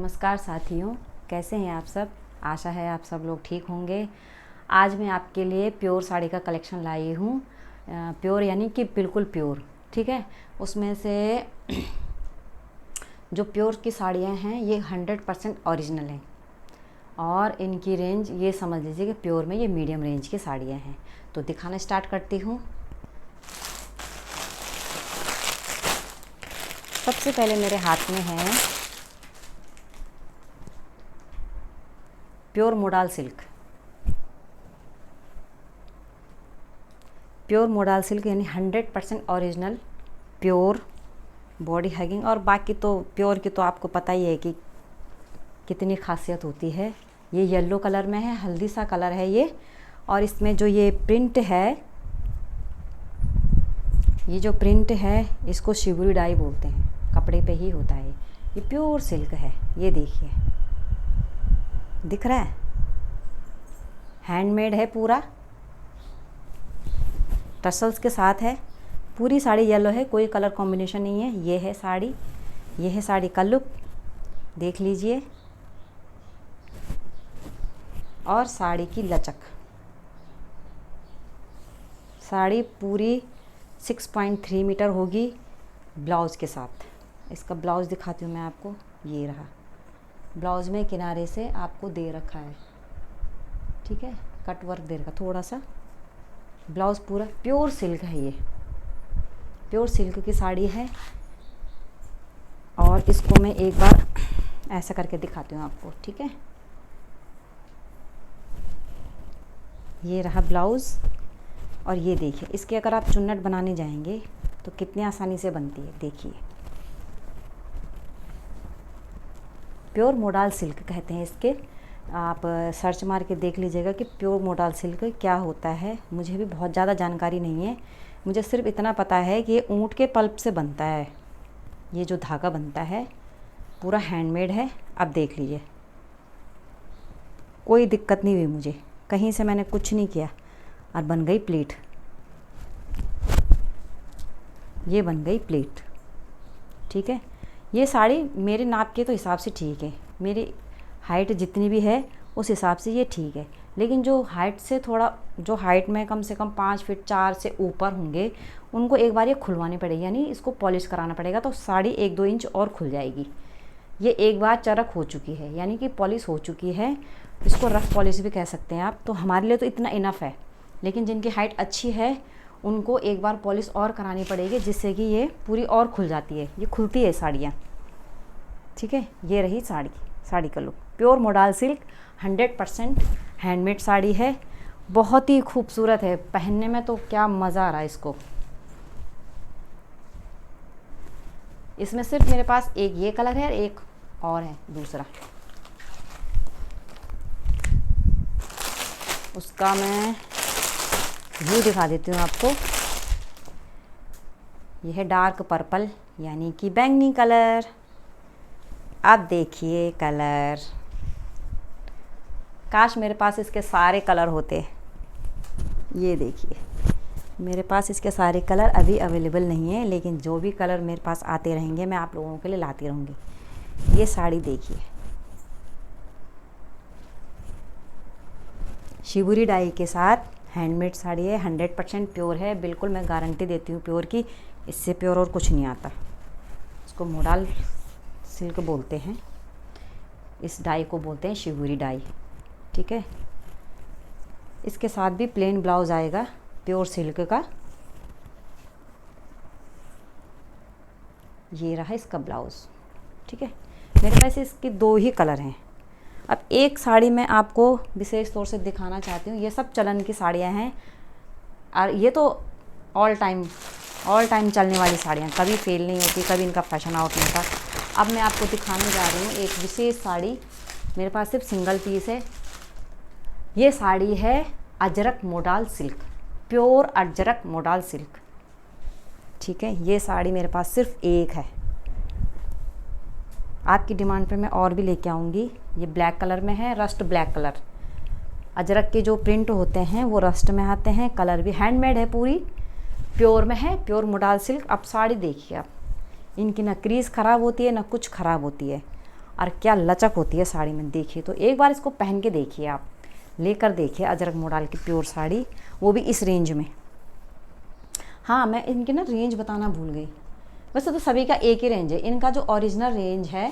नमस्कार साथियों, कैसे हैं आप सब। आशा है आप सब लोग ठीक होंगे। आज मैं आपके लिए प्योर साड़ी का कलेक्शन लाई हूँ। प्योर यानी कि बिल्कुल प्योर, ठीक है। उसमें से जो प्योर की साड़ियाँ हैं ये 100% ओरिजिनल हैं और इनकी रेंज ये समझ लीजिए कि प्योर में ये मीडियम रेंज की साड़ियाँ हैं। तो दिखाना स्टार्ट करती हूँ। सबसे पहले मेरे हाथ में है pure modal silk. Pure modal silk यानी 100% ओरिजिनल प्योर बॉडी हगिंग। और बाकी तो प्योर की तो आपको पता ही है कि कितनी खासियत होती है। ये येलो कलर में है, हल्दी सा कलर है ये। और इसमें जो ये प्रिंट है, ये जो प्रिंट है इसको शिवरी डाई बोलते हैं। कपड़े पे ही होता है। ये प्योर सिल्क है। ये देखिए, दिख रहा है, हैंडमेड है पूरा, टसल्स के साथ है। पूरी साड़ी येलो है, कोई कलर कॉम्बिनेशन नहीं है। ये है साड़ी, ये है साड़ी का लुक, देख लीजिए। और साड़ी की लचक, साड़ी पूरी 6.3 मीटर होगी ब्लाउज़ के साथ। इसका ब्लाउज़ दिखाती हूँ मैं आपको। ये रहा, ब्लाउज़ में किनारे से आपको दे रखा है, ठीक है, कट वर्क दे रखा थोड़ा सा। ब्लाउज़ पूरा प्योर सिल्क है, ये प्योर सिल्क की साड़ी है। और इसको मैं एक बार ऐसा करके दिखाती हूँ आपको, ठीक है। ये रहा ब्लाउज़। और ये देखिए, इसके अगर आप चुन्नट बनाने जाएंगे तो कितनी आसानी से बनती है, देखिए। प्योर मोडाल सिल्क कहते हैं इसके। आप सर्च मार के देख लीजिएगा कि प्योर मोडाल सिल्क क्या होता है। मुझे भी बहुत ज़्यादा जानकारी नहीं है, मुझे सिर्फ इतना पता है कि ये ऊँट के पल्प से बनता है। ये जो धागा बनता है पूरा हैंडमेड है। अब देख लीजिए, कोई दिक्कत नहीं हुई मुझे, कहीं से मैंने कुछ नहीं किया और बन गई प्लेट। ये बन गई प्लेट, ठीक है। ये साड़ी मेरे नाप के तो हिसाब से ठीक है, मेरी हाइट जितनी भी है उस हिसाब से ये ठीक है। लेकिन जो हाइट से थोड़ा, जो हाइट में कम से कम 5 फीट 4 से ऊपर होंगे, उनको एक बार ये खुलवानी पड़ेगी, यानी इसको पॉलिश कराना पड़ेगा। तो साड़ी 1-2 इंच और खुल जाएगी। ये एक बार चरक हो चुकी है, यानी कि पॉलिश हो चुकी है। इसको रफ़ पॉलिश भी कह सकते हैं आप। तो हमारे लिए तो इतना इनफ है, लेकिन जिनकी हाइट अच्छी है उनको एक बार पॉलिश और करानी पड़ेगी, जिससे कि ये पूरी और खुल जाती है। ये खुलती है साड़ियाँ, ठीक है। ये रही साड़ी, साड़ी का look. Pure modal silk 100% handmade sari है, बहुत ही खूबसूरत है। पहनने में तो क्या मज़ा आ रहा है इसको। इसमें सिर्फ मेरे पास एक ये कलर है, एक और है दूसरा, उसका मैं व्यू दिखा देती हूँ आपको। यह है डार्क पर्पल यानी कि बैंगनी कलर। अब देखिए कलर, काश मेरे पास इसके सारे कलर होते। ये देखिए, मेरे पास इसके सारे कलर अभी अवेलेबल नहीं है, लेकिन जो भी कलर मेरे पास आते रहेंगे मैं आप लोगों के लिए लाती रहूँगी। ये साड़ी देखिए, शिवरी डाई के साथ हैंडमेड साड़ी है, 100% प्योर है। बिल्कुल मैं गारंटी देती हूँ प्योर की, इससे प्योर और कुछ नहीं आता। इसको मोडाल सिल्क बोलते हैं, इस डाई को बोलते हैं शिवरी डाई, ठीक है। इसके साथ भी प्लेन ब्लाउज़ आएगा प्योर सिल्क का। ये रहा इसका ब्लाउज़, ठीक है। मेरे पास इसके 2 ही कलर हैं। अब एक साड़ी मैं आपको विशेष तौर से दिखाना चाहती हूँ। ये सब चलन की साड़ियाँ हैं और ये तो ऑल टाइम चलने वाली साड़ियाँ, कभी फेल नहीं होती, कभी इनका फैशन आउट नहीं होता। अब मैं आपको दिखाने जा रही हूँ एक विशेष साड़ी। मेरे पास सिर्फ सिंगल पीस है। ये साड़ी है Ajrak modal silk, pure Ajrak modal silk, ठीक है। ये साड़ी मेरे पास सिर्फ एक है। आपकी डिमांड पे मैं और भी लेके आऊँगी। ये ब्लैक कलर में है, रस्ट ब्लैक कलर। अजरक के जो प्रिंट होते हैं वो रस्ट में आते हैं। कलर भी हैंडमेड है, पूरी प्योर में है, प्योर मोडाल सिल्क। अब साड़ी देखिए आप, इनकी ना क्रीज ख़राब होती है ना कुछ ख़राब होती है। और क्या लचक होती है साड़ी में, देखिए। तो एक बार इसको पहन के देखिए, आप लेकर देखिए अजरक मोडाल की प्योर साड़ी, वो भी इस रेंज में। हाँ, मैं इनकी ना रेंज बताना भूल गई। वैसे तो सभी का एक ही रेंज है। इनका जो ओरिजिनल रेंज है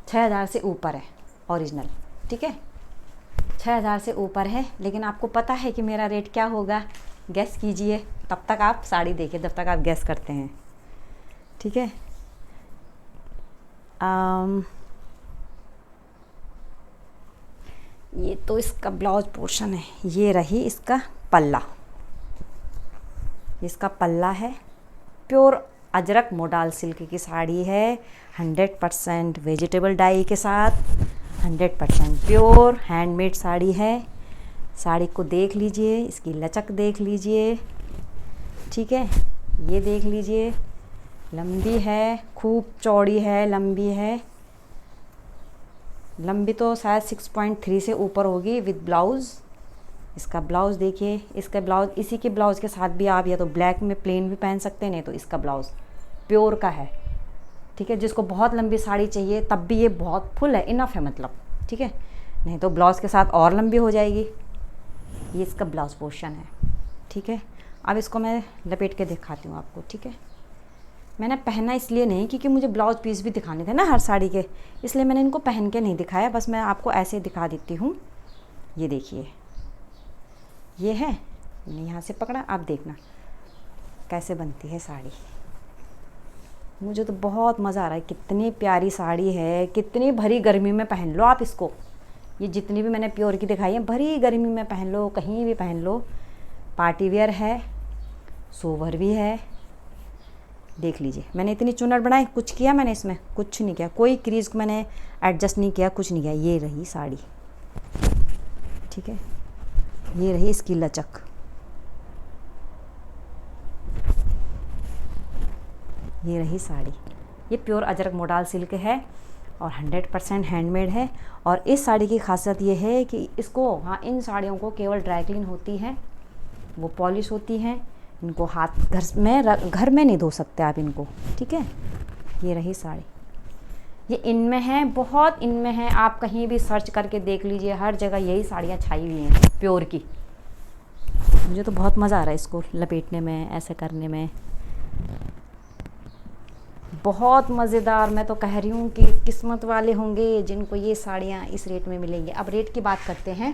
6000 से ऊपर है ओरिजिनल, ठीक है, 6000 से ऊपर है। लेकिन आपको पता है कि मेरा रेट क्या होगा, गैस कीजिए। तब तक आप साड़ी देखिए, जब तक आप गैस करते हैं, ठीक है। ये तो इसका ब्लाउज पोर्शन है, ये रही इसका पल्ला। इसका पल्ला है, प्योर अजरक मोडाल सिल्क की साड़ी है, 100% वेजिटेबल डाई के साथ, 100% प्योर हैंडमेड साड़ी है। साड़ी को देख लीजिए, इसकी लचक देख लीजिए, ठीक है। ये देख लीजिए, लंबी है, खूब चौड़ी है, लंबी है। लंबी तो शायद 6.3 से ऊपर होगी विद ब्लाउज़। इसका ब्लाउज़ देखिए, इसका ब्लाउज़, इसी के ब्लाउज़ के साथ भी आप या तो ब्लैक में प्लेन भी पहन सकते हैं, नहीं तो इसका ब्लाउज़ प्योर का है, ठीक है। जिसको बहुत लंबी साड़ी चाहिए तब भी ये बहुत फुल है, इनफ है मतलब, ठीक है। नहीं तो ब्लाउज़ के साथ और लंबी हो जाएगी। ये इसका ब्लाउज़ पोर्शन है, ठीक है। अब इसको मैं लपेट के दिखाती हूँ आपको, ठीक है। मैंने पहना इसलिए नहीं क्योंकि मुझे ब्लाउज़ पीस भी दिखाने थे ना हर साड़ी के, इसलिए मैंने इनको पहन के नहीं दिखाया, बस मैं आपको ऐसे दिखा देती हूँ। ये देखिए, ये है, मैंने यहाँ से पकड़ा, आप देखना कैसे बनती है साड़ी। मुझे तो बहुत मज़ा आ रहा है, कितनी प्यारी साड़ी है, कितनी भरी गर्मी में पहन लो आप इसको। ये जितनी भी मैंने प्योर की दिखाई है, भरी गर्मी में पहन लो, कहीं भी पहन लो। पार्टी वेयर है, सोवर भी है। देख लीजिए, मैंने इतनी चुन्नट बनाई, कुछ किया मैंने इसमें, कुछ नहीं किया, कोई क्रीज मैंने एडजस्ट नहीं किया, कुछ नहीं किया। ये रही साड़ी, ठीक है। ये रही इसकी लचक, ये रही साड़ी। ये प्योर अजरक मोडाल सिल्क है और 100% हैंडमेड है। और इस साड़ी की खासियत ये है कि इसको, हाँ, इन साड़ियों को केवल ड्राई क्लीन होती है, वो पॉलिश होती हैं। इनको हाथ घर में नहीं धो सकते आप इनको, ठीक है। ये रही साड़ी, ये इनमें है, बहुत इनमें है। आप कहीं भी सर्च करके देख लीजिए, हर जगह यही साड़ियाँ छाई हुई हैं प्योर की। मुझे तो बहुत मज़ा आ रहा है इसको लपेटने में, ऐसे करने में, बहुत मज़ेदार। मैं तो कह रही हूँ कि किस्मत वाले होंगे जिनको ये साड़ियाँ इस रेट में मिलेंगी। अब रेट की बात करते हैं।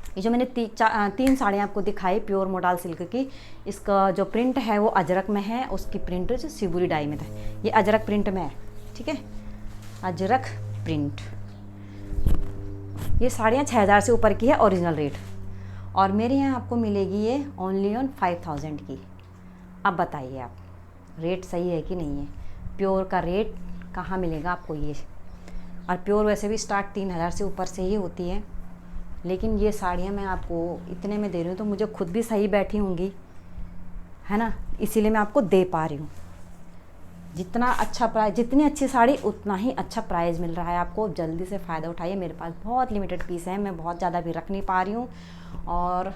ये जो मैंने तीन साड़ियाँ आपको दिखाई प्योर मोडाल सिल्क की, इसका जो प्रिंट है वो अजरक में है, उसकी प्रिंट जो शिवुरी डाई में था, ये अजरक प्रिंट में है, ठीक है, अजरक प्रिंट। ये साड़ियाँ 6000 से ऊपर की है ओरिजिनल रेट, और मेरे यहाँ आपको मिलेगी ये ओनली ऑन 5000 की। अब बताइए आप, रेट सही है कि नहीं है? प्योर का रेट कहाँ मिलेगा आपको ये? और प्योर वैसे भी स्टार्ट 3000 से ऊपर से ही होती है, लेकिन ये साड़ियाँ मैं आपको इतने में दे रही हूँ तो मुझे खुद भी सही बैठी होंगी, है ना, इसीलिए मैं आपको दे पा रही हूँ। जितना अच्छा प्राइस, जितनी अच्छी साड़ी उतना ही अच्छा प्राइस मिल रहा है आपको। जल्दी से फ़ायदा उठाइए, मेरे पास बहुत लिमिटेड पीस है, मैं बहुत ज़्यादा भी रख नहीं पा रही हूँ। और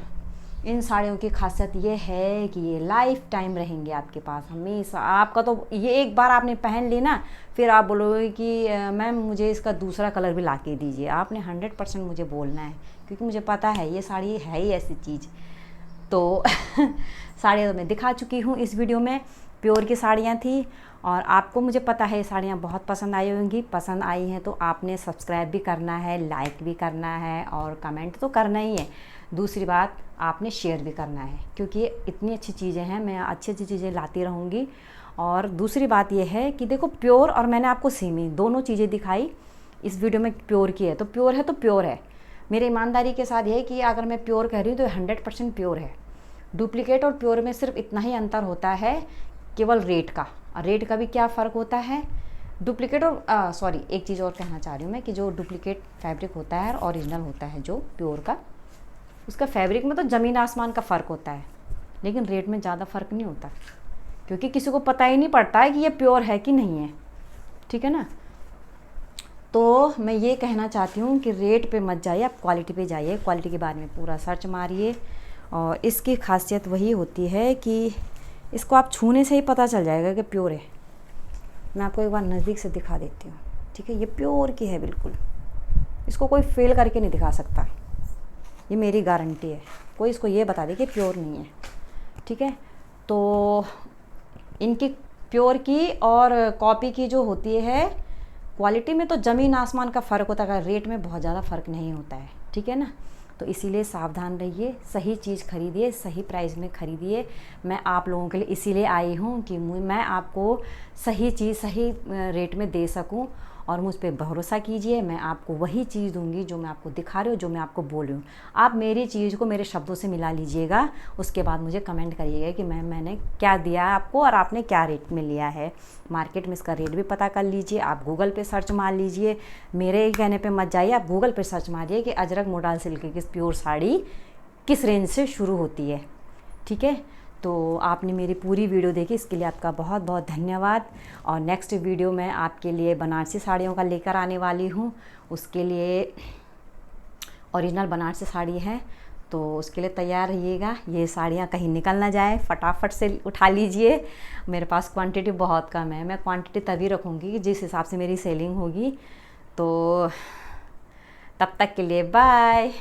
इन साड़ियों की खासियत ये है कि ये लाइफ टाइम रहेंगे आपके पास हमेशा। आपका तो ये एक बार आपने पहन ली ना, फिर आप बोलोगे कि मैम मुझे इसका दूसरा कलर भी ला के दीजिए। आपने 100% मुझे बोलना है, क्योंकि मुझे पता है ये साड़ी है ही ऐसी चीज़। तो साड़ियाँ तो मैं दिखा चुकी हूँ इस वीडियो में, प्योर की साड़ियाँ थी, और आपको मुझे पता है ये साड़ियाँ बहुत पसंद आई होंगी। पसंद आई हैं तो आपने सब्सक्राइब भी करना है, लाइक भी करना है, और कमेंट तो करना ही है। दूसरी बात, आपने शेयर भी करना है, क्योंकि ये इतनी अच्छी चीज़ें हैं, मैं अच्छी अच्छी चीज़ें लाती रहूँगी। और दूसरी बात ये है कि देखो, प्योर और मैंने आपको सेमी दोनों चीज़ें दिखाई इस वीडियो में। प्योर की है तो प्योर है, तो प्योर है। मेरी ईमानदारी के साथ ये है कि अगर मैं प्योर कह रही हूँ तो 100% प्योर है। डुप्लीकेट और प्योर में सिर्फ इतना ही अंतर होता है, केवल रेट का। रेट का भी क्या फ़र्क होता है डुप्लीकेट और सॉरी, एक चीज़ और कहना चाह रही हूँ मैं कि जो डुप्लीकेट फैब्रिक होता है और ओरिजिनल होता है जो प्योर का, उसका फैब्रिक में तो ज़मीन आसमान का फ़र्क होता है, लेकिन रेट में ज़्यादा फ़र्क नहीं होता, क्योंकि किसी को पता ही नहीं पड़ता है कि ये प्योर है कि नहीं है, ठीक है ना। तो मैं ये कहना चाहती हूँ कि रेट पे मत जाइए, आप क्वालिटी पे जाइए। क्वालिटी के बारे में पूरा सर्च मारिए, और इसकी खासियत वही होती है कि इसको आप छूने से ही पता चल जाएगा कि प्योर है। मैं आपको एक बार नज़दीक से दिखा देती हूँ। ठीक है, ये प्योर की है बिल्कुल, इसको कोई फेल करके नहीं दिखा सकता, ये मेरी गारंटी है। कोई इसको ये बता दे कि प्योर नहीं है, ठीक है। तो इनकी प्योर की और कॉपी की जो होती है, क्वालिटी में तो ज़मीन आसमान का फ़र्क होता है, रेट में बहुत ज़्यादा फ़र्क नहीं होता है, ठीक है ना। तो इसीलिए सावधान रहिए, सही चीज़ खरीदिए, सही प्राइस में खरीदिए। मैं आप लोगों के लिए इसीलिए आई हूँ कि मैं आपको सही चीज़ सही रेट में दे सकूँ, और मुझ पे भरोसा कीजिए, मैं आपको वही चीज़ दूंगी जो मैं आपको दिखा रही हूँ, जो मैं आपको बोल रही हूँ। आप मेरी चीज़ को मेरे शब्दों से मिला लीजिएगा, उसके बाद मुझे कमेंट करिएगा कि मैंने क्या दिया आपको और आपने क्या रेट में लिया है। मार्केट में इसका रेट भी पता कर लीजिए, आप गूगल पे सर्च मार लीजिए, मेरे कहने पे मत जाइए, आप गूगल पे सर्च मारिए कि अजरक मोडाल सिल्क की प्योर साड़ी किस रेंज से शुरू होती है, ठीक है। तो आपने मेरी पूरी वीडियो देखी, इसके लिए आपका बहुत बहुत धन्यवाद। और नेक्स्ट वीडियो मैं आपके लिए बनारसी साड़ियों का लेकर आने वाली हूँ, उसके लिए ओरिजिनल बनारसी साड़ी है, तो उसके लिए तैयार रहिएगा। ये साड़ियाँ कहीं निकल ना जाए, फटाफट से उठा लीजिए। मेरे पास क्वांटिटी बहुत कम है, मैं क्वांटिटी तभी रखूँगी जिस हिसाब से मेरी सेलिंग होगी। तो तब तक के लिए बाय।